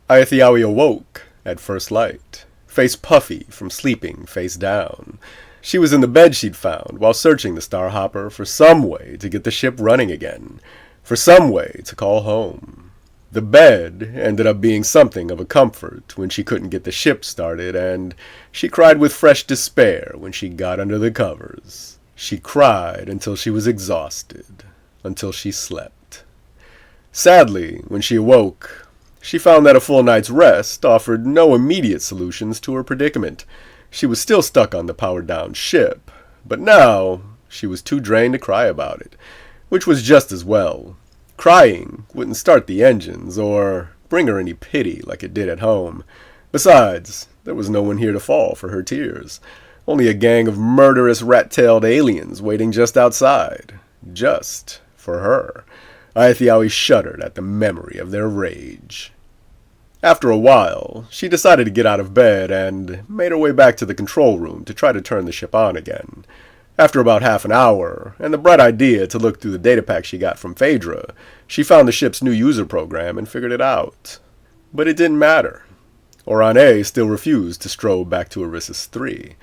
Aethiawi awoke at first light, face puffy from sleeping face down. She was in the bed she'd found while searching the Starhopper for some way to get the ship running again, for some way to call home. The bed ended up being something of a comfort when she couldn't get the ship started, and she cried with fresh despair when she got under the covers. She cried until she was exhausted, until she slept. Sadly, when she awoke, she found that a full night's rest offered no immediate solutions to her predicament. She was still stuck on the powered-down ship, but now she was too drained to cry about it, which was just as well. Crying wouldn't start the engines or bring her any pity like it did at home. Besides, there was no one here to fall for her tears. Only a gang of murderous rat-tailed aliens waiting just outside. Just for her. Aethiawi shuddered at the memory of their rage. After a while, she decided to get out of bed and made her way back to the control room to try to turn the ship on again. After about half an hour, and the bright idea to look through the datapack she got from Phaedra, she found the ship's new user program and figured it out. But it didn't matter. Orane still refused to strobe back to Erissus 3.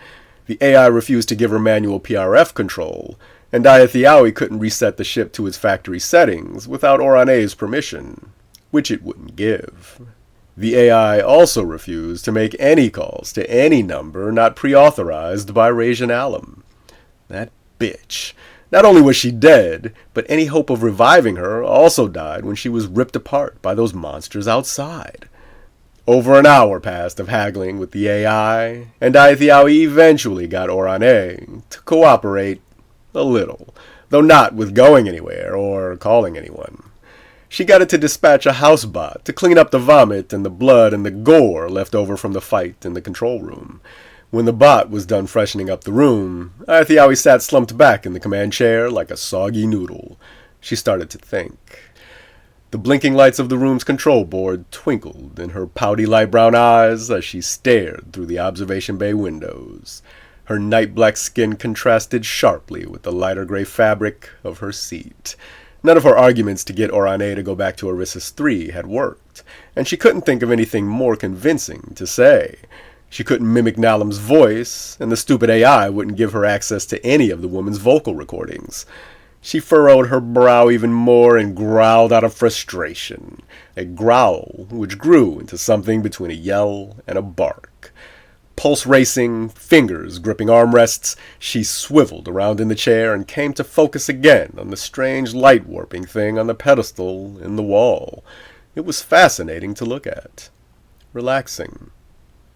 The AI refused to give her manual PRF control, and Aethiawi couldn't reset the ship to its factory settings without Orane's permission, which it wouldn't give. The AI also refused to make any calls to any number not pre-authorized by Rasian Alum. That bitch. Not only was she dead, but any hope of reviving her also died when she was ripped apart by those monsters outside. Over an hour passed of haggling with the AI, and Aethiawi eventually got Orane to cooperate a little, though not with going anywhere or calling anyone. She got it to dispatch a house bot to clean up the vomit and the blood and the gore left over from the fight in the control room. When the bot was done freshening up the room, Aethiawi sat slumped back in the command chair like a soggy noodle. She started to think. The blinking lights of the room's control board twinkled in her pouty light brown eyes as she stared through the observation bay windows. Her night-black skin contrasted sharply with the lighter gray fabric of her seat. None of her arguments to get Orane to go back to Erissus 3 had worked, and she couldn't think of anything more convincing to say. She couldn't mimic Nalum's voice, and the stupid AI wouldn't give her access to any of the woman's vocal recordings. She furrowed her brow even more and growled out of frustration, a growl which grew into something between a yell and a bark. Pulse racing, fingers gripping armrests, she swiveled around in the chair and came to focus again on the strange light-warping thing on the pedestal in the wall. It was fascinating to look at. Relaxing.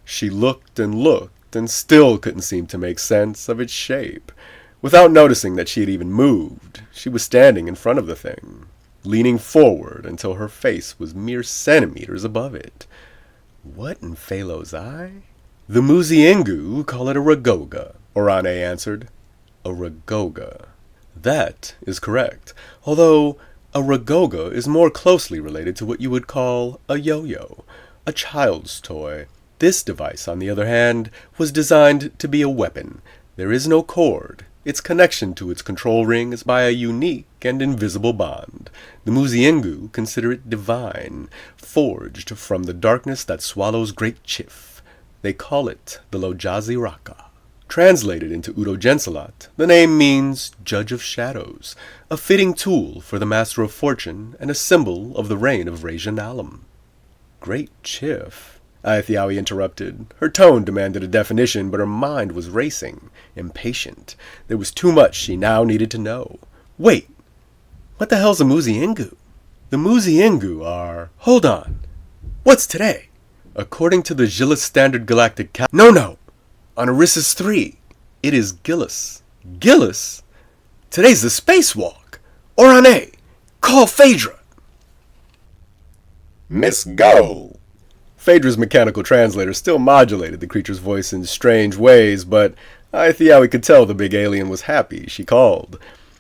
She looked and still couldn't seem to make sense of its shape. Without noticing that she had even moved, she was standing in front of the thing, leaning forward until her face was mere centimeters above it. What in Phelo's eye? The Muziengu call it a Ragoga, Orane answered. A Ragoga. That is correct, although a Ragoga is more closely related to what you would call a yo-yo, a child's toy. This device, on the other hand, was designed to be a weapon. There is no cord. Its connection to its control ring is by a unique and invisible bond. The Muziengu consider it divine, forged from the darkness that swallows great Chiff. They call it the Lojazi Raka. Translated into Udo-Gensalat, the name means Judge of Shadows, a fitting tool for the Master of Fortune and a symbol of the reign of Rasian Alum. Great Chiff? Aethiawi interrupted. Her tone demanded a definition, but her mind was racing, impatient. There was too much she now needed to know. Wait, what the hell's a Muziengu? The Muziengu are... Hold on. What's today? According to the Gillis Standard Galactic No! On Erissus 3. It is Gillis. Gillis? Today's the spacewalk. Orane, call Phaedra. Miss Go. Phaedra's mechanical translator still modulated the creature's voice in strange ways, but Aethiawi could tell the big alien was happy she called.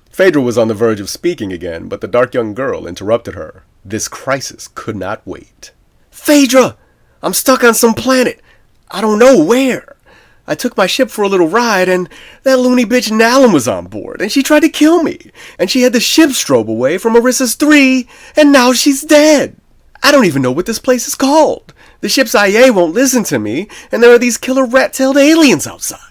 Phaedra was on the verge of speaking again, but the dark young girl interrupted her. This crisis could not wait. Phaedra! I'm stuck on some planet. I don't know where. I took my ship for a little ride, and that loony bitch Nalum was on board, and she tried to kill me. And she had the ship strobe away from Erissus 3, and now she's dead. I don't even know what this place is called. The ship's IA won't listen to me, and there are these killer rat-tailed aliens outside.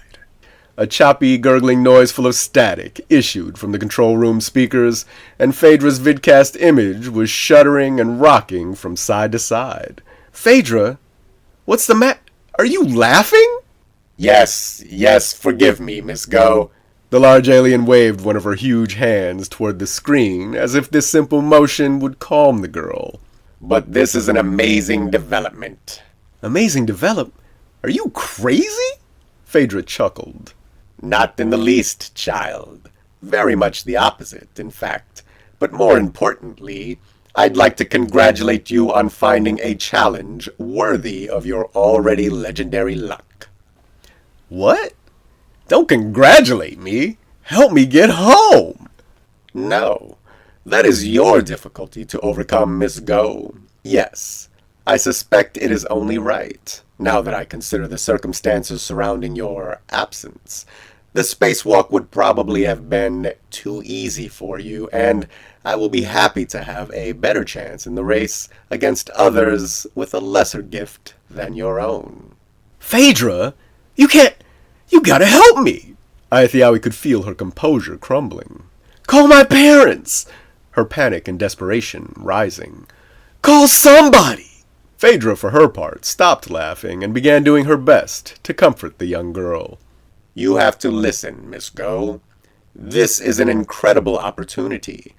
A choppy, gurgling noise full of static issued from the control room speakers, and Phaedra's vidcast image was shuddering and rocking from side to side. Phaedra? What's the Are you laughing? Yes, forgive me, Miss Go. The large alien waved one of her huge hands toward the screen, as if this simple motion would calm the girl. But this is an amazing development. Amazing development? Are you crazy? Phaedra chuckled. Not in the least, child. Very much the opposite, in fact. But more importantly, I'd like to congratulate you on finding a challenge worthy of your already legendary luck. What? Don't congratulate me. Help me get home. No, that is your difficulty to overcome, Miss Go. Yes, I suspect it is only right, now that I consider the circumstances surrounding your absence. The spacewalk would probably have been too easy for you, and I will be happy to have a better chance in the race against others with a lesser gift than your own. Phaedra, you gotta help me. Aethiawi could feel her composure crumbling. Call my parents! Her panic and desperation rising. Call somebody! Phaedra, for her part, stopped laughing and began doing her best to comfort the young girl. You have to listen, Miss Go. This is an incredible opportunity.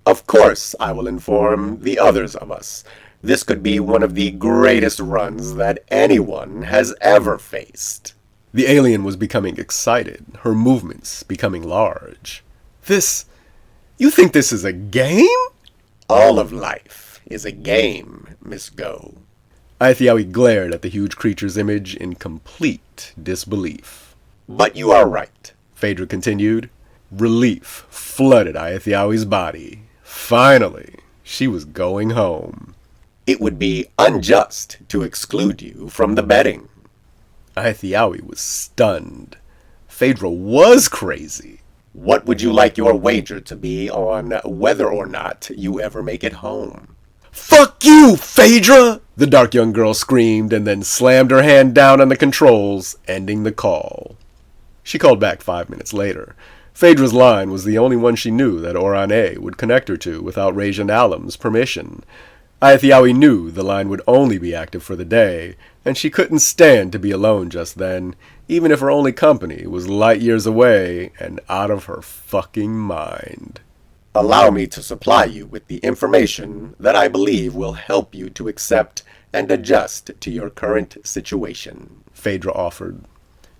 Of course, I will inform the others of us. This could be one of the greatest runs that anyone has ever faced. The alien was becoming excited, her movements becoming large. You think this is a game? All of life is a game, Miss Go. Aethiawi glared at the huge creature's image in complete disbelief. But you are right, Phaedra continued. Relief flooded Aethiawi's body. Finally, she was going home. It would be unjust to exclude you from the betting. Aethiawi was stunned. Phaedra was crazy. What would you like your wager to be on whether or not you ever make it home? Fuck you, Phaedra! The dark young girl screamed and then slammed her hand down on the controls, ending the call. She called back 5 minutes later. Phaedra's line was the only one she knew that Oran-A would connect her to without Rajan Alam's permission. Aethiawi knew the line would only be active for the day, and she couldn't stand to be alone just then, even if her only company was light years away and out of her fucking mind. Allow me to supply you with the information that I believe will help you to accept and adjust to your current situation, Phaedra offered.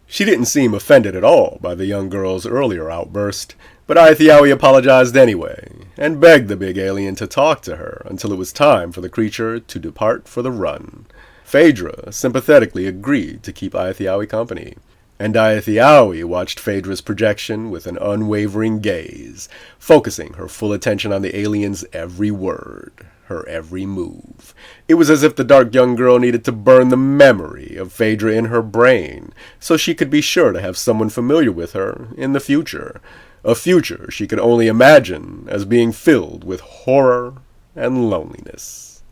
She didn't seem offended at all by the young girl's earlier outburst, but Aethiawi apologized anyway, and begged the big alien to talk to her until it was time for the creature to depart for the run. Phaedra sympathetically agreed to keep Aethiawi company, and Aethiawi watched Phaedra's projection with an unwavering gaze, focusing her full attention on the alien's every word, her every move. It was as if the dark young girl needed to burn the memory of Phaedra in her brain, so she could be sure to have someone familiar with her in the future, a future she could only imagine as being filled with horror and loneliness.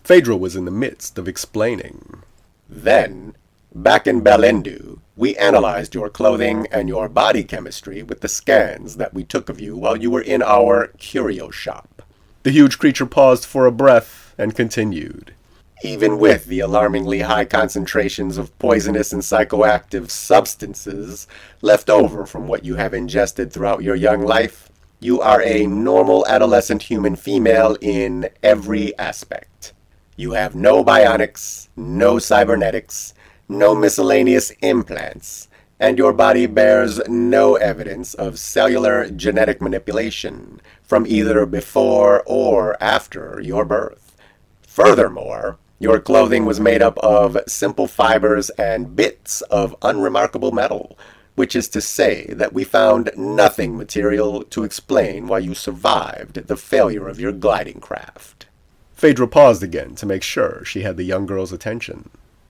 Phaedra was in the midst of explaining. Then, back in Belendu, we analyzed your clothing and your body chemistry with the scans that we took of you while you were in our curio shop. The huge creature paused for a breath and continued. Even with the alarmingly high concentrations of poisonous and psychoactive substances left over from what you have ingested throughout your young life, you are a normal adolescent human female in every aspect. You have no bionics, no cybernetics, no miscellaneous implants, and your body bears no evidence of cellular genetic manipulation from either before or after your birth. Furthermore, your clothing was made up of simple fibers and bits of unremarkable metal, which is to say that we found nothing material to explain why you survived the failure of your gliding craft. Phaedra paused again to make sure she had the young girl's attention.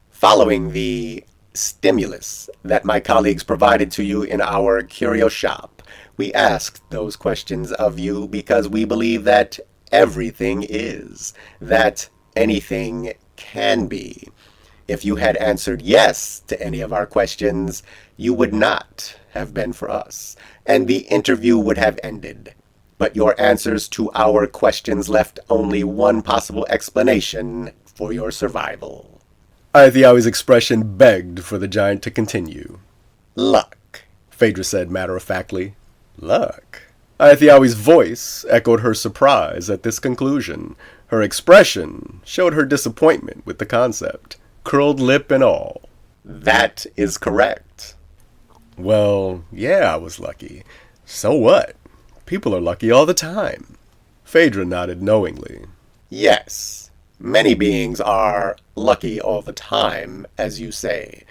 Following the stimulus that my colleagues provided to you in our curio shop, we asked those questions of you because we believe that everything is, that Anything can be. If you had answered yes to any of our questions, you would not have been for us, and the interview would have ended. But your answers to our questions left only one possible explanation for your survival. Aethiawi's expression begged for the giant to continue. Luck, Phaedra said matter-of-factly. Luck? Aethiawi's voice echoed her surprise at this conclusion. Her expression showed her disappointment with the concept, curled lip and all. That is correct. Well, yeah, I was lucky. So what? People are lucky all the time. Phaedra nodded knowingly. Yes, many beings are lucky all the time, as you say,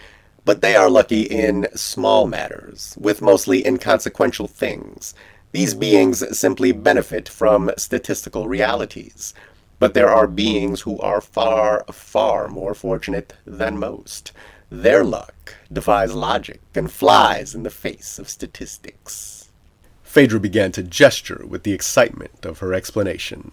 but they are lucky in small matters, with mostly inconsequential things. These beings simply benefit from statistical realities. But there are beings who are far, far more fortunate than most. Their luck defies logic and flies in the face of statistics. Phaedra began to gesture with the excitement of her explanation.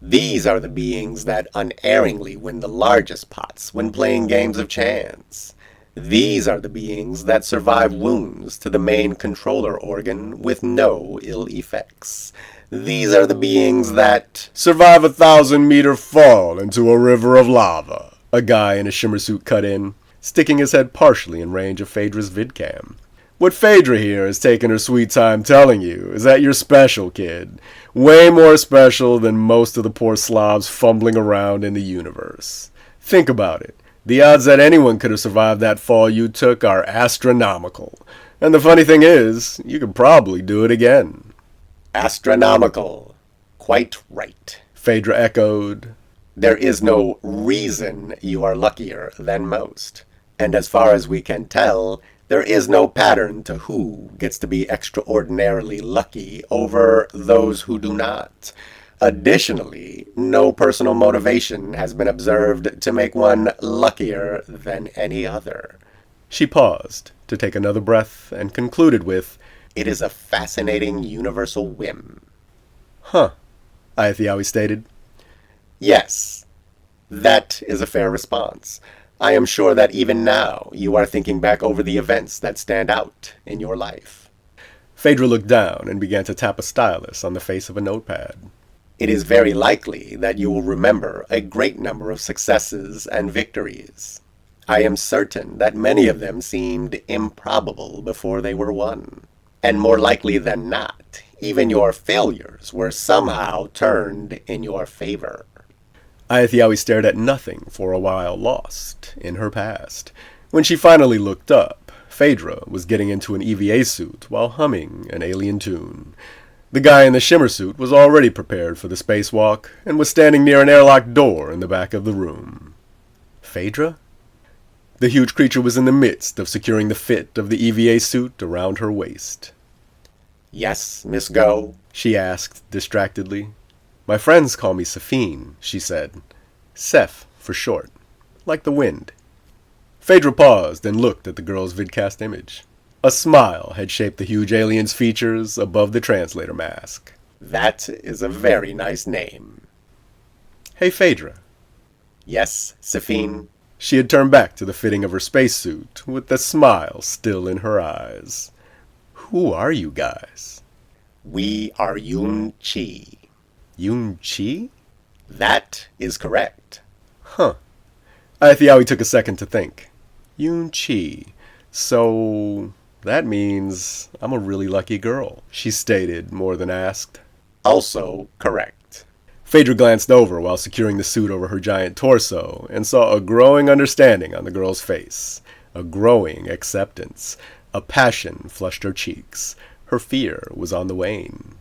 These are the beings that unerringly win the largest pots when playing games of chance. These are the beings that survive wounds to the main controller organ with no ill effects. These are the beings that survive a 1,000-meter fall into a river of lava. A guy in a shimmer suit cut in, sticking his head partially in range of Phaedra's vidcam. What Phaedra here has taken her sweet time telling you is that you're special, kid. Way more special than most of the poor slobs fumbling around in the universe. Think about it. The odds that anyone could have survived that fall you took are astronomical. And the funny thing is, you could probably do it again. Astronomical. Quite right, Phaedra echoed. There is no reason you are luckier than most. And as far as we can tell, there is no pattern to who gets to be extraordinarily lucky over those who do not. Additionally, no personal motivation has been observed to make one luckier than any other. She paused to take another breath and concluded with, It is a fascinating universal whim. Huh, Aethiawi stated. Yes, that is a fair response. I am sure that even now you are thinking back over the events that stand out in your life. Phaedra looked down and began to tap a stylus on the face of a notepad. It is very likely that you will remember a great number of successes and victories. I am certain that many of them seemed improbable before they were won. And more likely than not, even your failures were somehow turned in your favor. Aethiawi stared at nothing for a while, lost in her past. When she finally looked up, Phaedra was getting into an EVA suit while humming an alien tune. The guy in the shimmer suit was already prepared for the spacewalk and was standing near an airlock door in the back of the room. Phaedra? The huge creature was in the midst of securing the fit of the EVA suit around her waist. Yes, Miss Go? She asked distractedly. My friends call me Safine, she said. Seph, for short. Like the wind. Phaedra paused and looked at the girl's vidcast image. A smile had shaped the huge alien's features above the translator mask. That is a very nice name. Hey, Phaedra. Yes, Safine? She had turned back to the fitting of her spacesuit, with the smile still in her eyes. Who are you guys? We are Yun Chi. Yun Chi? That is correct. Huh. Aethiawi took a second to think. Yun Chi. So that means I'm a really lucky girl, she stated more than asked. Also correct. Phaedra glanced over while securing the suit over her giant torso and saw a growing understanding on the girl's face, a growing acceptance. A passion flushed her cheeks. Her fear was on the wane.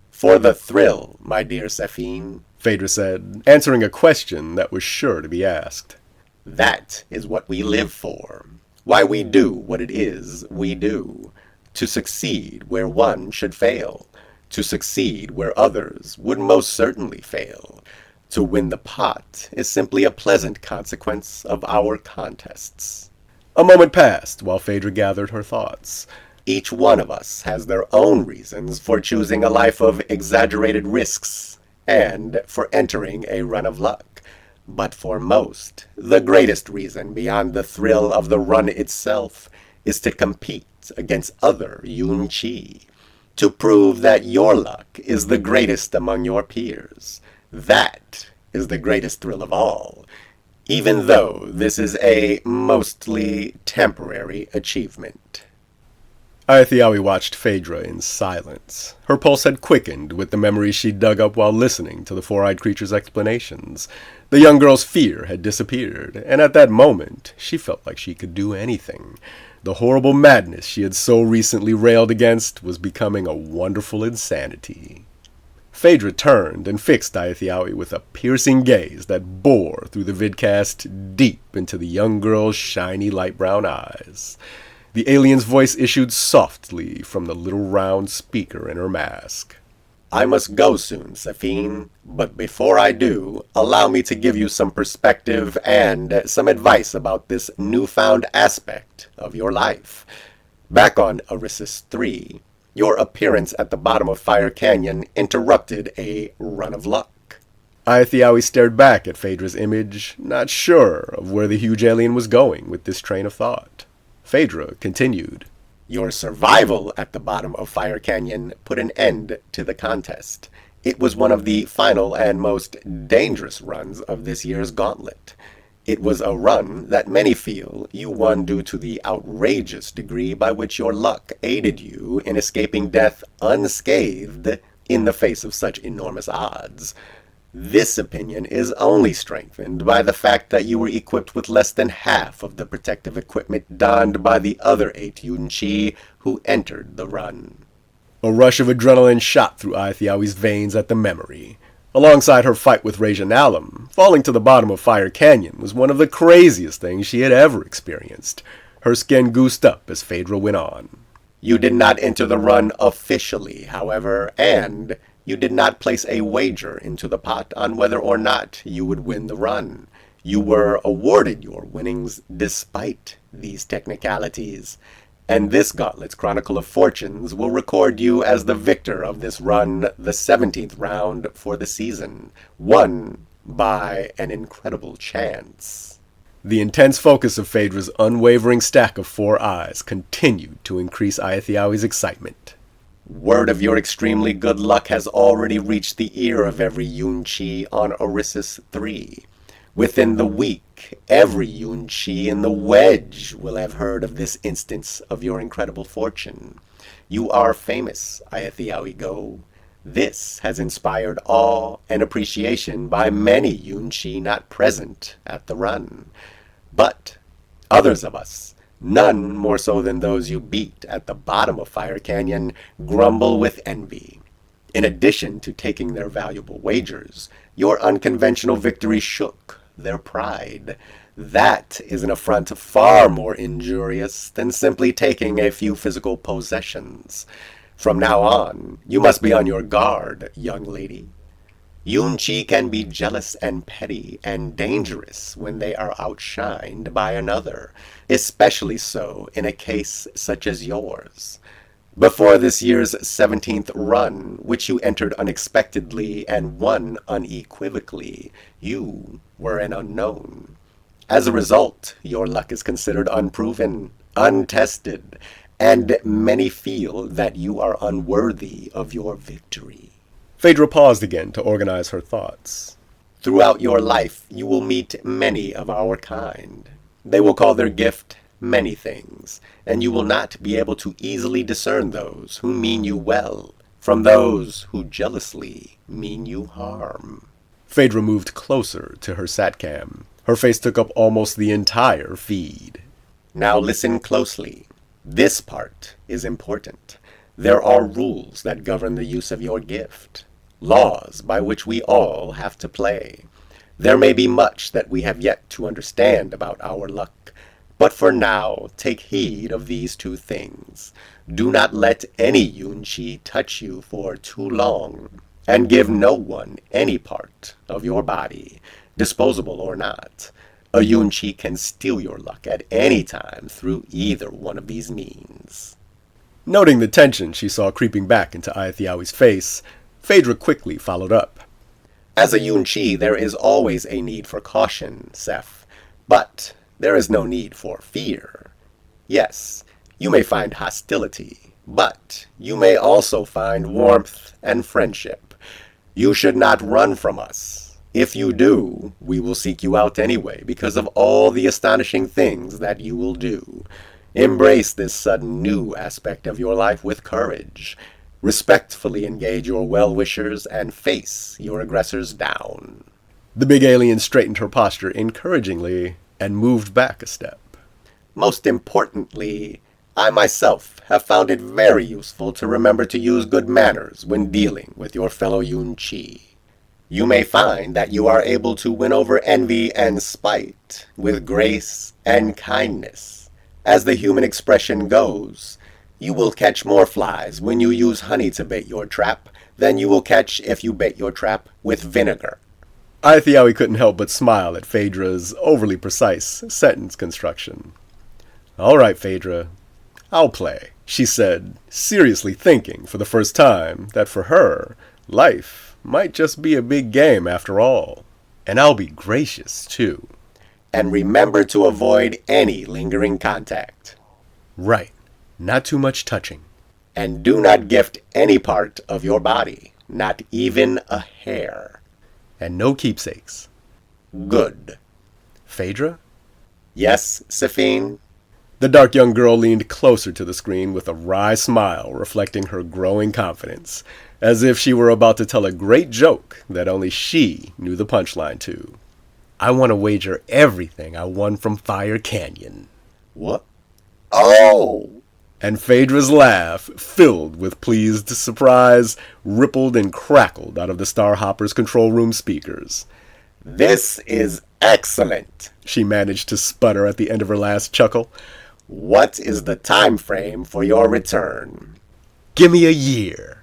For the thrill, my dear Safine, Phaedra said, answering a question that was sure to be asked. That is what we live for. Why we do what it is we do. To succeed where one should fail. To succeed where others would most certainly fail. To win the pot is simply a pleasant consequence of our contests. A moment passed while Phaedra gathered her thoughts. Each one of us has their own reasons for choosing a life of exaggerated risks and for entering a run of luck. But for most, the greatest reason beyond the thrill of the run itself is to compete against other Yun-Chi, to prove that your luck is the greatest among your peers. That is the greatest thrill of all, even though this is a mostly temporary achievement. Aethiawi watched Phaedra in silence. Her pulse had quickened with the memories she'd dug up while listening to the four-eyed creature's explanations. The young girl's fear had disappeared, and at that moment, she felt like she could do anything. The horrible madness she had so recently railed against was becoming a wonderful insanity. Phaedra turned and fixed Aethiawi with a piercing gaze that bore through the vidcast deep into the young girl's shiny light brown eyes. The alien's voice issued softly from the little round speaker in her mask. I must go soon, Safine, but before I do, allow me to give you some perspective and some advice about this newfound aspect of your life. Back on Erissus 3, your appearance at the bottom of Fire Canyon interrupted a run of luck. Aethiawi stared back at Phaedra's image, not sure of where the huge alien was going with this train of thought. Phaedra continued. Your survival at the bottom of Fire Canyon put an end to the contest. It was one of the final and most dangerous runs of this year's gauntlet. It was a run that many feel you won due to the outrageous degree by which your luck aided you in escaping death unscathed in the face of such enormous odds. This opinion is only strengthened by the fact that you were equipped with less than half of the protective equipment donned by the other 8 Yun-Chi who entered the run. A rush of adrenaline shot through Aethiawi's veins at the memory. Alongside her fight with Rajan Alum, falling to the bottom of Fire Canyon was one of the craziest things she had ever experienced. Her skin goosed up as Phaedra went on. You did not enter the run officially, however, and you did not place a wager into the pot on whether or not you would win the run. You were awarded your winnings despite these technicalities, and this Gauntlet's Chronicle of Fortunes will record you as the victor of this run, the 17th round for the season, won by an incredible chance. The intense focus of Phaedra's unwavering stack of 4 eyes continued to increase Aethiawi's excitement. Word of your extremely good luck has already reached the ear of every Yun-Chi on Erissus 3. Within the week, every Yun-Chi in the Wedge will have heard of this instance of your incredible fortune. You are famous, Aethiawi Go. This has inspired awe and appreciation by many Yun-Chi not present at the run. But others of us, none more so than those you beat at the bottom of Fire Canyon, grumble with envy. In addition to taking their valuable wagers, your unconventional victory shook their pride. That is an affront far more injurious than simply taking a few physical possessions. From now on, you must be on your guard, young lady. Yun-Chi can be jealous and petty and dangerous when they are outshined by another, especially so in a case such as yours. Before this year's 17th run, which you entered unexpectedly and won unequivocally, you were an unknown. As a result, your luck is considered unproven, untested, and many feel that you are unworthy of your victory. Phaedra paused again to organize her thoughts. Throughout your life, you will meet many of our kind. They will call their gift many things, and you will not be able to easily discern those who mean you well from those who jealously mean you harm. Phaedra moved closer to her satcam. Her face took up almost the entire feed. Now listen closely. This part is important. There are rules that govern the use of your gift. Laws by which we all have to play. There may be much that we have yet to understand about our luck, but for now, take heed of these 2 things. Do not let any Yun-Chi touch you for too long, and give no one any part of your body, disposable or not. A Yun-Chi can steal your luck at any time through either one of these means. Noting the tension she saw creeping back into Aethiawi's face, Phaedra quickly followed up. As a Yun-Chi, there is always a need for caution, Seth. But there is no need for fear. Yes, you may find hostility, but you may also find warmth and friendship. You should not run from us. If you do, we will seek you out anyway because of all the astonishing things that you will do. Embrace this sudden new aspect of your life with courage. Respectfully engage your well-wishers and face your aggressors down. The big alien straightened her posture encouragingly and moved back a step. Most importantly, I myself have found it very useful to remember to use good manners when dealing with your fellow Yun-Chi. You may find that you are able to win over envy and spite with grace and kindness. As the human expression goes, you will catch more flies when you use honey to bait your trap than you will catch if you bait your trap with vinegar. Aithiawi couldn't help but smile at Phaedra's overly precise sentence construction. All right, Phaedra, I'll play, she said, seriously thinking for the first time that for her, life might just be a big game after all. And I'll be gracious, too. And remember to avoid any lingering contact. Right. Not too much touching. And do not gift any part of your body, not even a hair. And no keepsakes. Good. Phaedra? Yes, Safine? The dark young girl leaned closer to the screen with a wry smile reflecting her growing confidence, as if she were about to tell a great joke that only she knew the punchline to. I want to wager everything I won from Fire Canyon. What? Oh! And Phaedra's laugh, filled with pleased surprise, rippled and crackled out of the Starhopper's control room speakers. This is excellent, she managed to sputter at the end of her last chuckle. What is the time frame for your return? Give me a year.